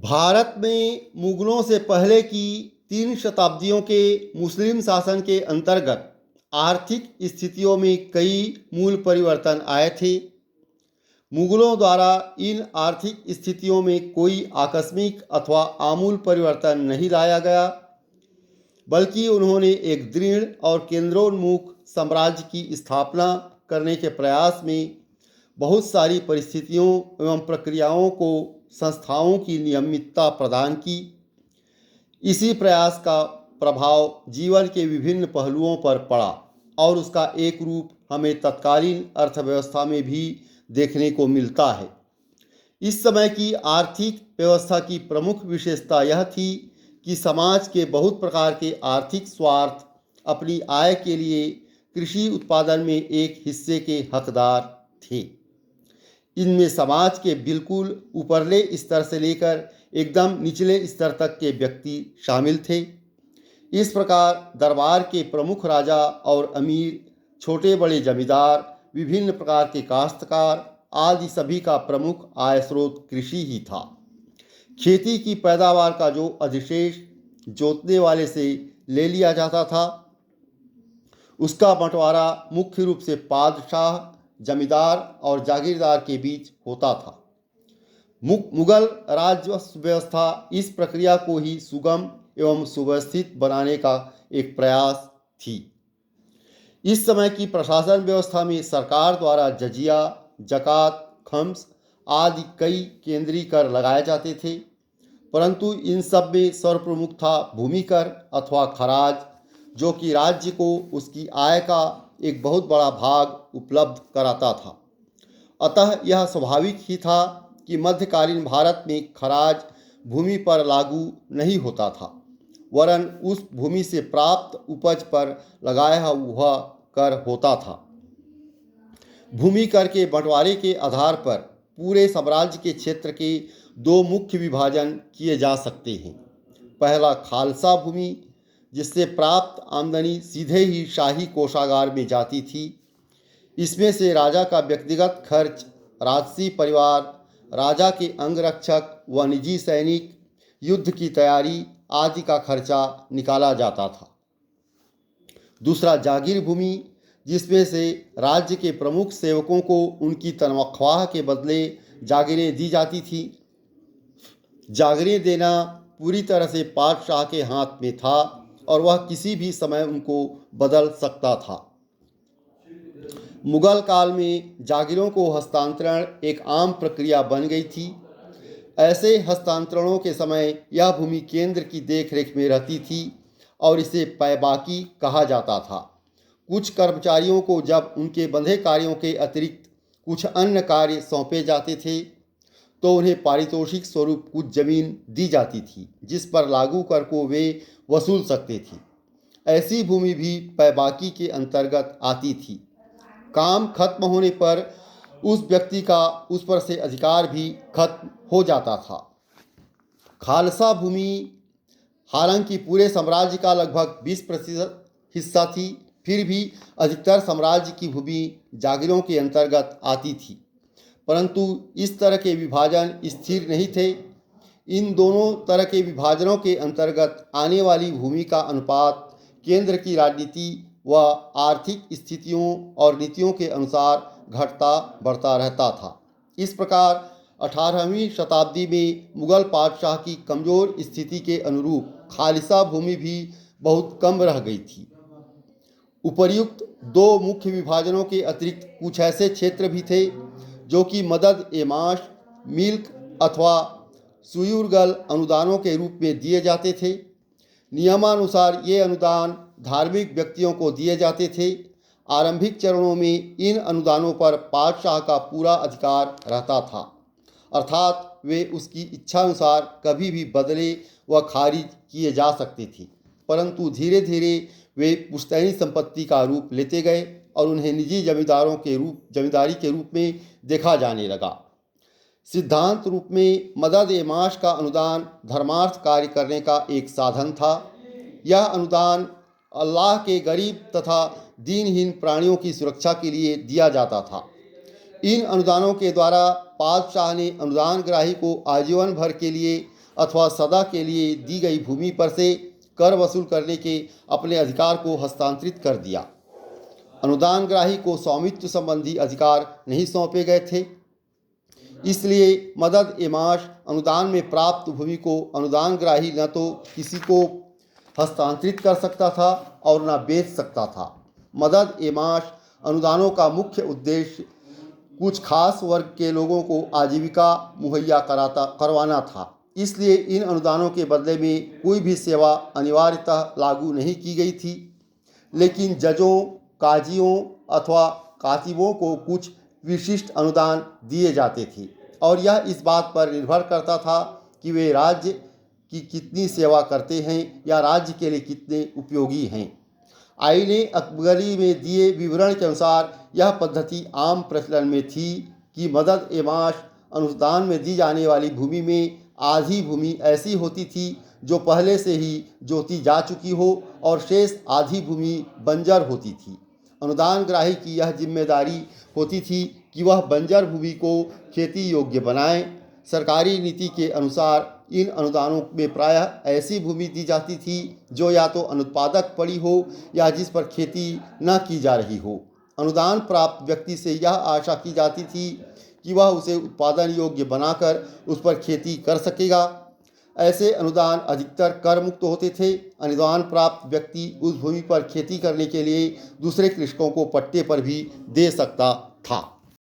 भारत में मुगलों से पहले की 3 शताब्दियों के मुस्लिम शासन के अंतर्गत आर्थिक स्थितियों में कई मूल परिवर्तन आए थे। मुगलों द्वारा इन आर्थिक स्थितियों में कोई आकस्मिक अथवा आमूल परिवर्तन नहीं लाया गया, बल्कि उन्होंने एक दृढ़ और केंद्रोन्मुख साम्राज्य की स्थापना करने के प्रयास में बहुत सारी परिस्थितियों एवं प्रक्रियाओं को संस्थाओं की नियमितता प्रदान की। इसी प्रयास का प्रभाव जीवन के विभिन्न पहलुओं पर पड़ा और उसका एक रूप हमें तत्कालीन अर्थव्यवस्था में भी देखने को मिलता है। इस समय की आर्थिक व्यवस्था की प्रमुख विशेषता यह थी कि समाज के बहुत प्रकार के आर्थिक स्वार्थ अपनी आय के लिए कृषि उत्पादन में एक हिस्से के हकदार थे। इनमें समाज के बिल्कुल ऊपरले स्तर से लेकर एकदम निचले स्तर तक के व्यक्ति शामिल थे। इस प्रकार दरबार के प्रमुख राजा और अमीर, छोटे बड़े जमींदार, विभिन्न प्रकार के काश्तकार आदि सभी का प्रमुख आय स्रोत कृषि ही था। खेती की पैदावार का जो अधिशेष जोतने वाले से ले लिया जाता था, उसका बंटवारा मुख्य रूप से पादशाह, जमींदार और जागीरदार के बीच होता था। मुगल राजस्व व्यवस्था इस प्रक्रिया को ही सुगम एवं सुव्यवस्थित बनाने का एक प्रयास थी। इस समय की प्रशासन व्यवस्था में सरकार द्वारा जजिया, जकात, खम्स आदि कई केंद्रीय कर लगाए जाते थे, परंतु इन सब में सर्वप्रमुख था भूमि कर अथवा खराज, जो कि राज्य को उसकी आय का एक बहुत बड़ा भाग उपलब्ध कराता था। अतः यह स्वाभाविक ही था कि मध्यकालीन भारत में खराज भूमि पर लागू नहीं होता था, वरन उस भूमि से प्राप्त उपज पर लगाया हुआ कर होता था। भूमि कर के बंटवारे के आधार पर पूरे साम्राज्य के क्षेत्र के दो मुख्य विभाजन किए जा सकते हैं। पहला खालसा भूमि, जिससे प्राप्त आमदनी सीधे ही शाही कोषागार में जाती थी। इसमें से राजा का व्यक्तिगत खर्च, राजसी परिवार, राजा के अंगरक्षक व निजी सैनिक, युद्ध की तैयारी आदि का खर्चा निकाला जाता था। दूसरा जागीर भूमि, जिसमें से राज्य के प्रमुख सेवकों को उनकी तनख्वाह के बदले जागीरें दी जाती थी। जागीरें देना पूरी तरह से पातशाह के हाथ में था और वह किसी भी समय उनको बदल सकता था। मुगल काल में जागीरों को हस्तांतरण एक आम प्रक्रिया बन गई थी। ऐसे हस्तांतरणों के समय यह भूमि केंद्र की देखरेख में रहती थी और इसे पैबाकी कहा जाता था। कुछ कर्मचारियों को जब उनके बंधे कार्यों के अतिरिक्त कुछ अन्य कार्य सौंपे जाते थे, तो उन्हें पारितोषिक स्वरूप कुछ जमीन दी जाती थी, जिस पर लागू कर को वे वसूल सकते थे। ऐसी भूमि भी पैबाकी के अंतर्गत आती थी। काम खत्म होने पर उस व्यक्ति का उस पर से अधिकार भी खत्म हो जाता था। खालसा भूमि हालांकि पूरे साम्राज्य का लगभग 20% हिस्सा थी, फिर भी अधिकतर साम्राज्य की भूमि जागीरों के अंतर्गत आती थी, परंतु इस तरह के विभाजन स्थिर नहीं थे। इन दोनों तरह के विभाजनों के अंतर्गत आने वाली भूमि का अनुपात केंद्र की राजनीति व आर्थिक स्थितियों और नीतियों के अनुसार घटता बढ़ता रहता था। इस प्रकार 18वीं शताब्दी में मुगल पातशाह की कमज़ोर स्थिति के अनुरूप खालिसा भूमि भी बहुत कम रह गई थी। उपर्युक्त दो मुख्य विभाजनों के अतिरिक्त कुछ ऐसे क्षेत्र भी थे जो कि मदद ए माश, मिल्क अथवा सुयुर्गल अनुदानों के रूप में दिए जाते थे। नियमानुसार ये अनुदान धार्मिक व्यक्तियों को दिए जाते थे। आरंभिक चरणों में इन अनुदानों पर पातशाह का पूरा अधिकार रहता था, अर्थात वे उसकी इच्छानुसार कभी भी बदले व खारिज किए जा सकते थे, परंतु धीरे धीरे वे पुश्तैनी संपत्ति का रूप लेते गए और उन्हें निजी जमींदारी के रूप में देखा जाने लगा। सिद्धांत रूप में मदद ए माश का अनुदान धर्मार्थ कार्य करने का एक साधन था। यह अनुदान अल्लाह के गरीब तथा दीनहीन प्राणियों की सुरक्षा के लिए दिया जाता था। इन अनुदानों के द्वारा पातशाह ने अनुदान ग्राही को आजीवन भर के लिए अथवा सदा के लिए दी गई भूमि पर से कर वसूल करने के अपने अधिकार को हस्तांतरित कर दिया। अनुदानग्राही को स्वामित्व संबंधी अधिकार नहीं सौंपे गए थे। इसलिए मदद ए माश अनुदान में प्राप्त भूमि को अनुदानग्राही न तो किसी को हस्तांतरित कर सकता था और न बेच सकता था। मदद ए माश अनुदानों का मुख्य उद्देश्य कुछ खास वर्ग के लोगों को आजीविका मुहैया करवाना था। इसलिए इन अनुदानों के बदले में कोई भी सेवा अनिवार्यतः लागू नहीं की गई थी, लेकिन जजों, काजियों अथवा कातिबों को कुछ विशिष्ट अनुदान दिए जाते थे और यह इस बात पर निर्भर करता था कि वे राज्य की कितनी सेवा करते हैं या राज्य के लिए कितने उपयोगी हैं। आईने अकबरी में दिए विवरण के अनुसार यह पद्धति आम प्रचलन में थी कि मदद ए माश अनुदान में दी जाने वाली भूमि में आधी भूमि ऐसी होती थी जो पहले से ही जोती जा चुकी हो और शेष आधी भूमि बंजर होती थी। अनुदानग्राही की यह जिम्मेदारी होती थी कि वह बंजर भूमि को खेती योग्य बनाएं। सरकारी नीति के अनुसार इन अनुदानों में प्रायः ऐसी भूमि दी जाती थी जो या तो अनुत्पादक पड़ी हो या जिस पर खेती न की जा रही हो। अनुदान प्राप्त व्यक्ति से यह आशा की जाती थी कि वह उसे उत्पादन योग्य बनाकर उस पर खेती कर सकेगा। ऐसे अनुदान अधिकतर कर मुक्त होते थे। अनुदान प्राप्त व्यक्ति उस भूमि पर खेती करने के लिए दूसरे कृषकों को पट्टे पर भी दे सकता था।